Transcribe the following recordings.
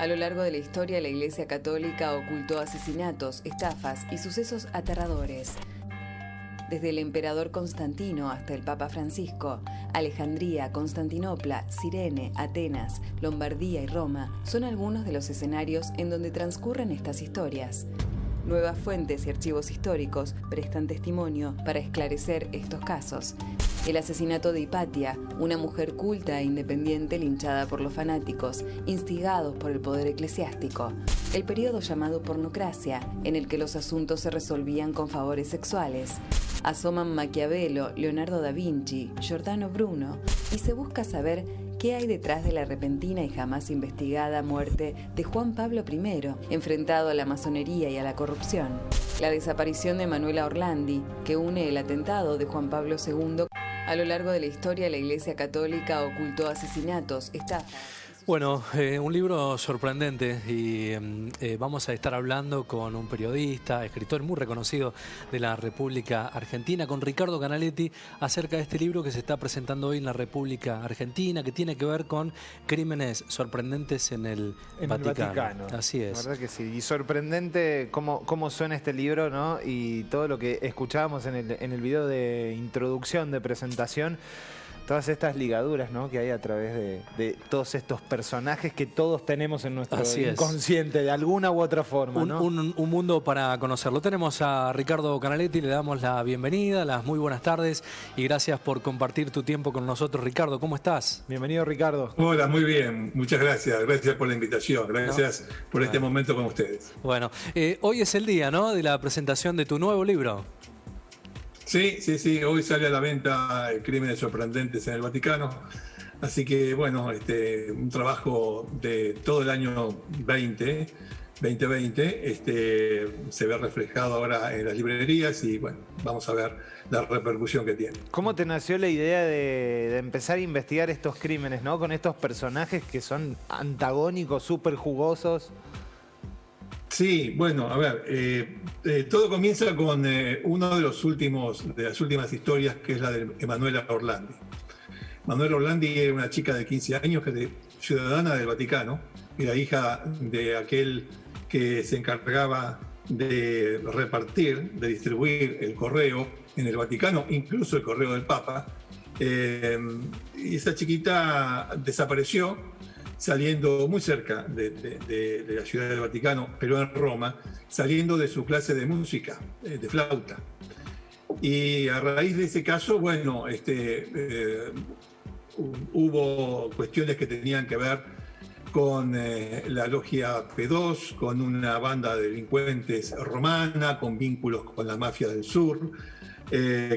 A lo largo de la historia, la Iglesia Católica ocultó asesinatos, estafas y sucesos aterradores. Desde el emperador Constantino hasta el Papa Francisco, Alejandría, Constantinopla, Cirene, Atenas, Lombardía y Roma son algunos de los escenarios en donde transcurren estas historias. Nuevas fuentes y archivos históricos prestan testimonio para esclarecer estos casos. El asesinato de Hipatia, una mujer culta e independiente linchada por los fanáticos, instigados por el poder eclesiástico. El periodo llamado pornocracia, en el que los asuntos se resolvían con favores sexuales. Asoman Maquiavelo, Leonardo da Vinci, Giordano Bruno, y se busca saber qué hay detrás de la repentina y jamás investigada muerte de Juan Pablo I, enfrentado a la masonería y a la corrupción. La desaparición de Manuela Orlandi, que une el atentado de Juan Pablo II. A lo largo de la historia, la Iglesia Católica ocultó asesinatos, estafas. Bueno, un libro sorprendente y vamos a estar hablando con un periodista, escritor muy reconocido de la República Argentina, con Ricardo Canaletti, acerca de este libro que se está presentando hoy en la República Argentina, que tiene que ver con crímenes sorprendentes en el Vaticano. Así es. La verdad que sí. Y sorprendente cómo suena este libro, ¿no? Y todo lo que escuchábamos en el video de introducción, de presentación. Todas estas ligaduras, ¿no?, que hay a través de todos estos personajes que todos tenemos en nuestro inconsciente, de alguna u otra forma, ¿no? Un mundo para conocerlo. Tenemos a Ricardo Canaletti, le damos la bienvenida, las muy buenas tardes y gracias por compartir tu tiempo con nosotros. Ricardo, ¿cómo estás? Bienvenido, Ricardo. Hola, muy bien. Muchas gracias. Gracias por la invitación. Gracias por este momento con ustedes. Bueno, hoy es el día, ¿no?, de la presentación de tu nuevo libro. Sí. Hoy sale a la venta Crímenes Sorprendentes en el Vaticano. Así que, bueno, un trabajo de todo el año 2020, se ve reflejado ahora en las librerías y, bueno, vamos a ver la repercusión que tiene. ¿Cómo te nació la idea de empezar a investigar estos crímenes, ¿no?, con estos personajes que son antagónicos, súper jugosos? Sí, bueno, a ver, todo comienza con uno de las últimas historias, que es la de Emanuela Orlandi. Manuela Orlandi era una chica de 15 años, que es ciudadana del Vaticano, era hija de aquel que se encargaba de repartir, de distribuir el correo en el Vaticano, incluso el correo del Papa. Y esa chiquita desapareció, saliendo muy cerca de la ciudad del Vaticano, pero en Roma, saliendo de su clase de música, de flauta. Y a raíz de ese caso, bueno, hubo cuestiones que tenían que ver con la logia P2, con una banda de delincuentes romana, con vínculos con la mafia del sur,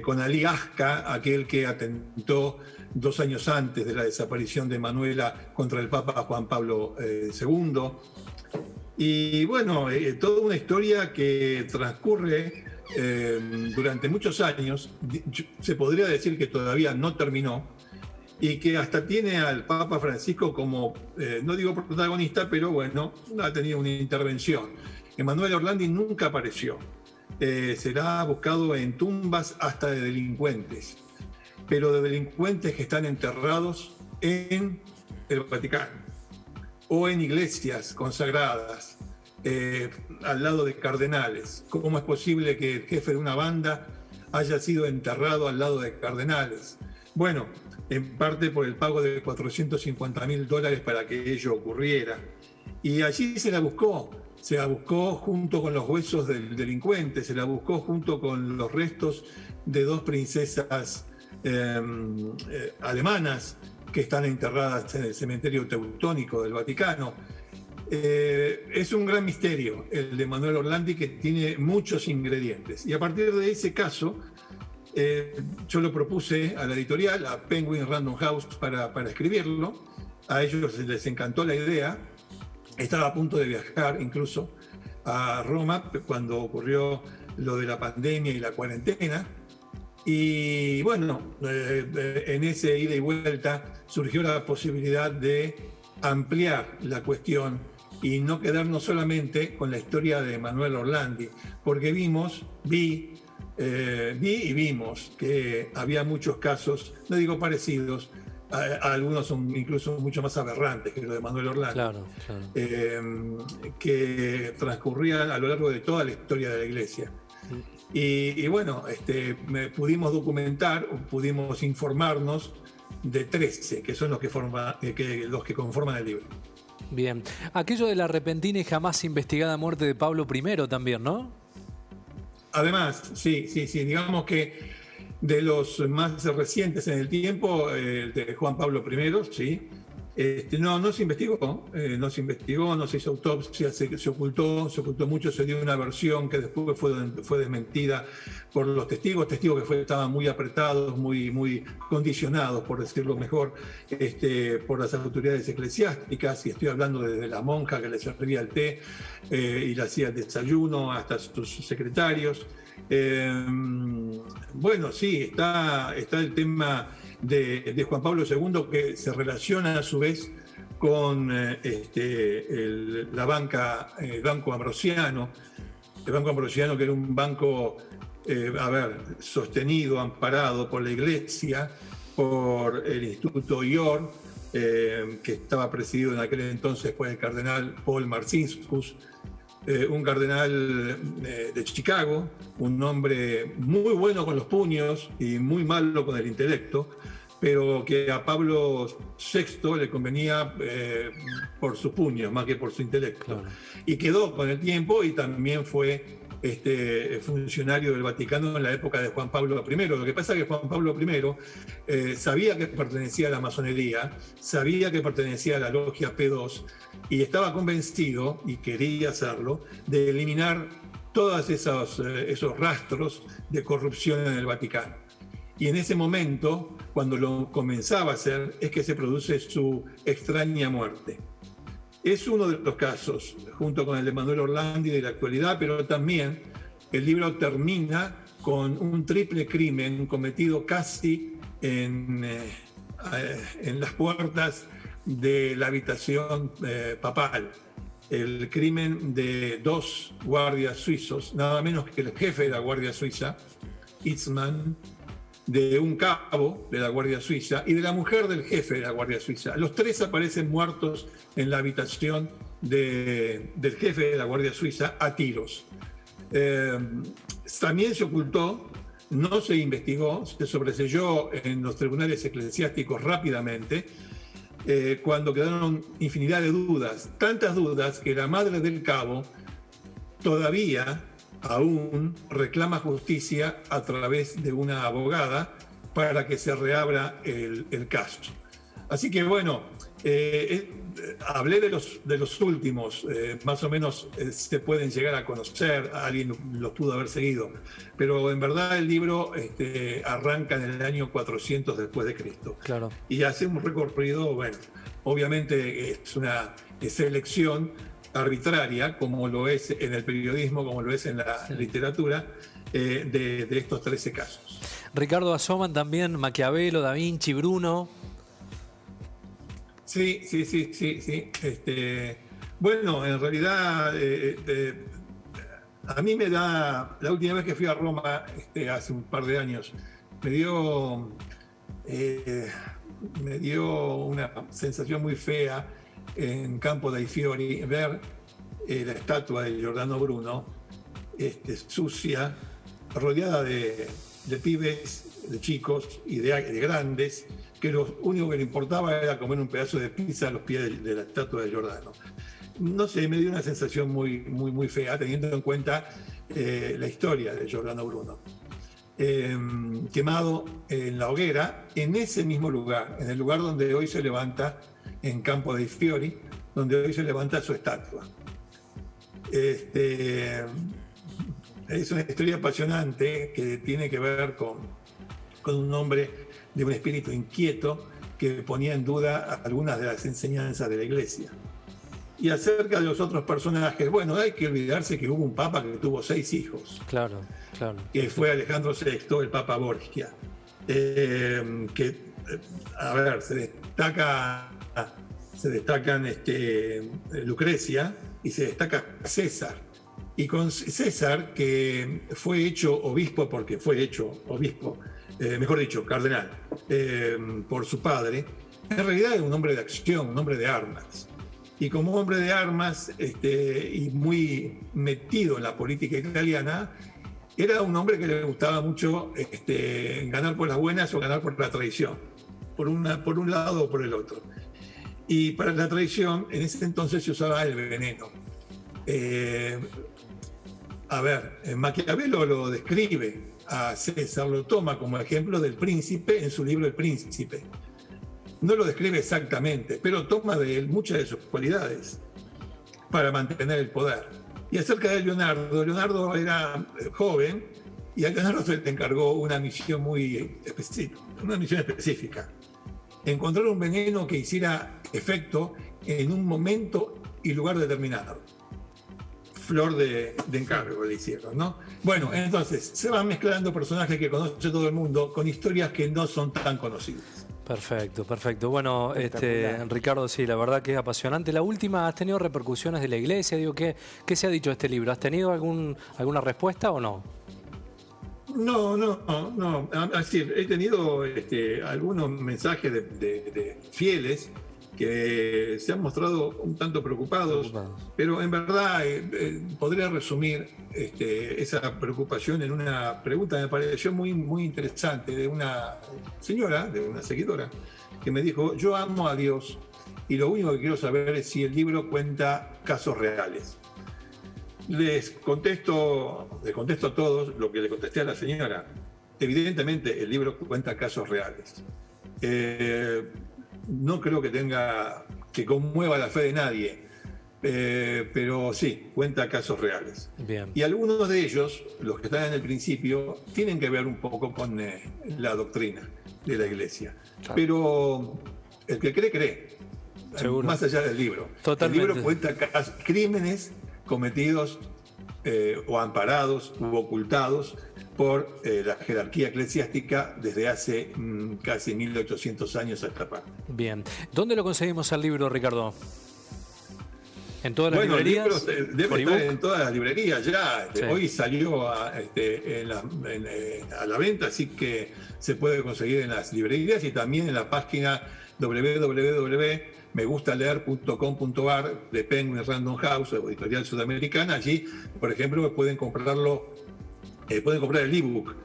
con Ali Asca, aquel que atentó 2 años antes de la desaparición de Manuela contra el Papa Juan Pablo II. Y bueno, toda una historia que transcurre durante muchos años, se podría decir que todavía no terminó, y que hasta tiene al Papa Francisco como, no digo protagonista, pero bueno, ha tenido una intervención. Emanuela Orlandi nunca apareció. Se la ha buscado en tumbas hasta de delincuentes, pero de delincuentes que están enterrados en el Vaticano o en iglesias consagradas, al lado de cardenales. ¿Cómo es posible que el jefe de una banda haya sido enterrado al lado de cardenales? Bueno, en parte por el pago de $450.000 para que ello ocurriera. Y allí se la buscó junto con los huesos del delincuente, se la buscó junto con los restos de 2 princesas alemanas que están enterradas en el cementerio teutónico del Vaticano. Es un gran misterio el de Manuela Orlandi, que tiene muchos ingredientes. Y a partir de ese caso, yo lo propuse a la editorial, a Penguin Random House, para escribirlo. A ellos les encantó la idea. Estaba a punto de viajar incluso a Roma cuando ocurrió lo de la pandemia y la cuarentena. Y bueno, en ese ida y vuelta surgió la posibilidad de ampliar la cuestión y no quedarnos solamente con la historia de Manuela Orlandi, porque vimos que había muchos casos, no digo parecidos, algunos son incluso mucho más aberrantes que los de Manuel Orlandi, Claro, claro. que transcurrían a lo largo de toda la historia de la Iglesia. Y bueno, pudimos documentar, pudimos informarnos de 13, que son los que conforman el libro. Bien. Aquello de la repentina y jamás investigada muerte de Pablo I también, ¿no? Además, sí. Digamos que de los más recientes en el tiempo, el de Juan Pablo I, sí. No se investigó, no se hizo autopsia, se ocultó mucho, se dio una versión que después fue desmentida por los testigos que estaban muy apretados, muy condicionados, por decirlo mejor, por las autoridades eclesiásticas, y estoy hablando desde la monja que le servía el té y le hacía el desayuno, hasta sus secretarios. Bueno, sí, está el tema de Juan Pablo II, que se relaciona a su vez con el Banco Ambrosiano. El Banco Ambrosiano, que era un banco, sostenido, amparado por la Iglesia, por el Instituto IOR, que estaba presidido en aquel entonces por el cardenal Paul Marcinkus, un cardenal de Chicago, un hombre muy bueno con los puños y muy malo con el intelecto, pero que a Pablo VI le convenía por sus puños más que por su intelecto. Claro. Y quedó con el tiempo, y también fue funcionario del Vaticano en la época de Juan Pablo I. Lo que pasa es que Juan Pablo I sabía que pertenecía a la masonería, sabía que pertenecía a la logia P2, y estaba convencido, y quería hacerlo, de eliminar todos esos rastros de corrupción en el Vaticano. Y en ese momento, cuando lo comenzaba a hacer, es que se produce su extraña muerte. Es uno de los casos, junto con el de Manuel Orlandi de la actualidad, pero también el libro termina con un triple crimen cometido casi en las puertas de la habitación papal. El crimen de 2 guardias suizos, nada menos que el jefe de la Guardia Suiza, Itzman, de un cabo de la Guardia Suiza y de la mujer del jefe de la Guardia Suiza. Los 3 aparecen muertos en la habitación del jefe de la Guardia Suiza a tiros. También se ocultó, no se investigó, se sobreseyó en los tribunales eclesiásticos rápidamente, cuando quedaron infinidad de dudas, tantas dudas que la madre del cabo todavía aún reclama justicia a través de una abogada para que se reabra el caso. Así que bueno, hablé de los últimos, más o menos se pueden llegar a conocer, alguien los pudo haber seguido, pero en verdad el libro arranca en el año 400 después de Cristo. Claro. Y hace un recorrido, bueno, obviamente es una selección arbitraria, como lo es en el periodismo, como lo es en la literatura, de estos 13 casos. Ricardo, asoman también Maquiavelo, Da Vinci, Bruno. Sí. Bueno, en realidad, a mí me da, la última vez que fui a Roma, hace un par de años, me dio una sensación muy fea en Campo dei Fiori ver la estatua de Giordano Bruno, sucia, rodeada de pibes, de chicos y de grandes, que lo único que le importaba era comer un pedazo de pizza a los pies de la estatua de Giordano. No sé, me dio una sensación muy fea, teniendo en cuenta la historia de Giordano Bruno. Quemado en la hoguera, en ese mismo lugar, en el lugar donde hoy se levanta, en Campo dei Fiori, donde hoy se levanta su estatua. Es una historia apasionante que tiene que ver con un hombre de un espíritu inquieto que ponía en duda algunas de las enseñanzas de la Iglesia. Y acerca de los otros personajes, bueno, hay que olvidarse que hubo un papa que tuvo 6 hijos. Claro. Que fue Alejandro VI, el Papa Borgia. Se destacan Lucrecia y se destaca César. Y con César, que fue hecho obispo, porque fue hecho obispo, mejor dicho, cardenal, por su padre, en realidad era un hombre de acción, un hombre de armas. Y como hombre de armas y muy metido en la política italiana, era un hombre que le gustaba mucho ganar por las buenas o ganar por la traición, por un lado o por el otro. Y para la traición, en ese entonces se usaba el veneno. Maquiavelo lo describe a César, lo toma como ejemplo del príncipe en su libro El Príncipe. No lo describe exactamente, pero toma de él muchas de sus cualidades para mantener el poder. Y acerca de Leonardo era joven y a Leonardo se le encargó una misión muy específica. Encontrar un veneno que hiciera efecto en un momento y lugar determinado. Flor de encargo le hicieron, ¿no? Bueno, entonces se van mezclando personajes que conoce todo el mundo con historias que no son tan conocidas. Perfecto, perfecto. Bueno, Ricardo, sí, la verdad que es apasionante. La última, ¿has tenido repercusiones de la iglesia? Digo, ¿qué se ha dicho de este libro? ¿Has tenido alguna respuesta o no? No. Es decir, he tenido algunos mensajes de fieles que se han mostrado un tanto preocupados, pero en verdad podría resumir esa preocupación en una pregunta que me pareció muy, muy interesante de una señora, de una seguidora, que me dijo: yo amo a Dios y lo único que quiero saber es si el libro cuenta casos reales. Les contesto a todos lo que le contesté a la señora. Evidentemente el libro cuenta casos reales. No creo que conmueva la fe de nadie, pero sí, cuenta casos reales. Bien. Y algunos de ellos, los que están en el principio, tienen que ver un poco con la doctrina de la Iglesia. Claro. Pero el que cree, seguro. Más allá del libro. Totalmente. El libro cuenta crímenes cometidos o amparados u ocultados por la jerarquía eclesiástica desde hace casi 1800 años a esta parte. Bien. ¿Dónde lo conseguimos al libro, Ricardo? ¿En todas las librerías? El libro debe estar en todas las librerías ya. Sí. Hoy salió a la venta, así que se puede conseguir en las librerías y también en la página www.megustaleer.com.ar de Penguin Random House, editorial sudamericana. Allí, por ejemplo, pueden comprar el ebook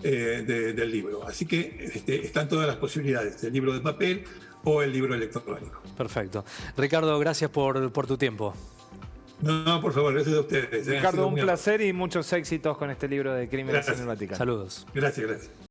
del libro. Así que están todas las posibilidades, el libro de papel o el libro electrónico. Perfecto. Ricardo, gracias por tu tiempo. No, por favor, gracias a ustedes. Ricardo, un placer y muchos éxitos con este libro de Crímenes en el Vaticano. Saludos. Gracias.